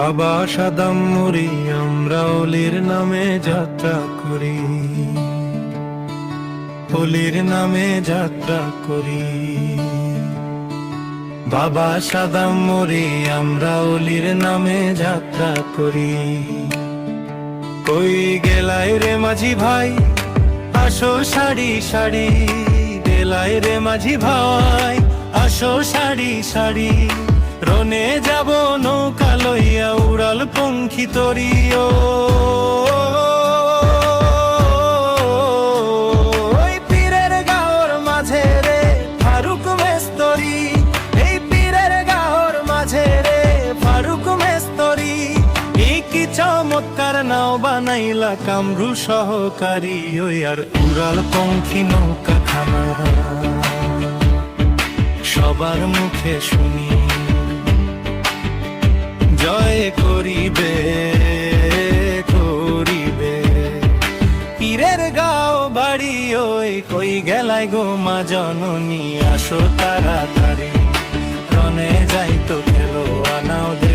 বাবা সাদাম মরি আমরা অলির নামে যাত্রা করি, অলির নামে যাত্রা করি। বাবা সাদাম মরি আমরা অলির নামে যাত্রা করি। কই গেলাই রে মাঝি ভাই আসো সারি সারি, গেলাই রে মাঝি ভাই আসো সারি সারি। রনে যাব নৌকা লইয়া উড়াল পঙ্খী তরিও, ওই পীরের গাওর মাঝে রে ফারুক মেস্তরি, এই পীরের গাওর মাঝে রে ফারুক মেস্তরি। এই কি চমৎকার নাও বানাইলা কামরু সহকারী, ওই আর উড়াল পঙ্খী নৌকা খানা সবার মুখে শুনি। জয় করিবে করিবে পীরের গাও বাড়ি, ওই কই গেলাই গো মা জননী আসো তাড়াতাড়ি। রনে যাই তো খেলো আনাও।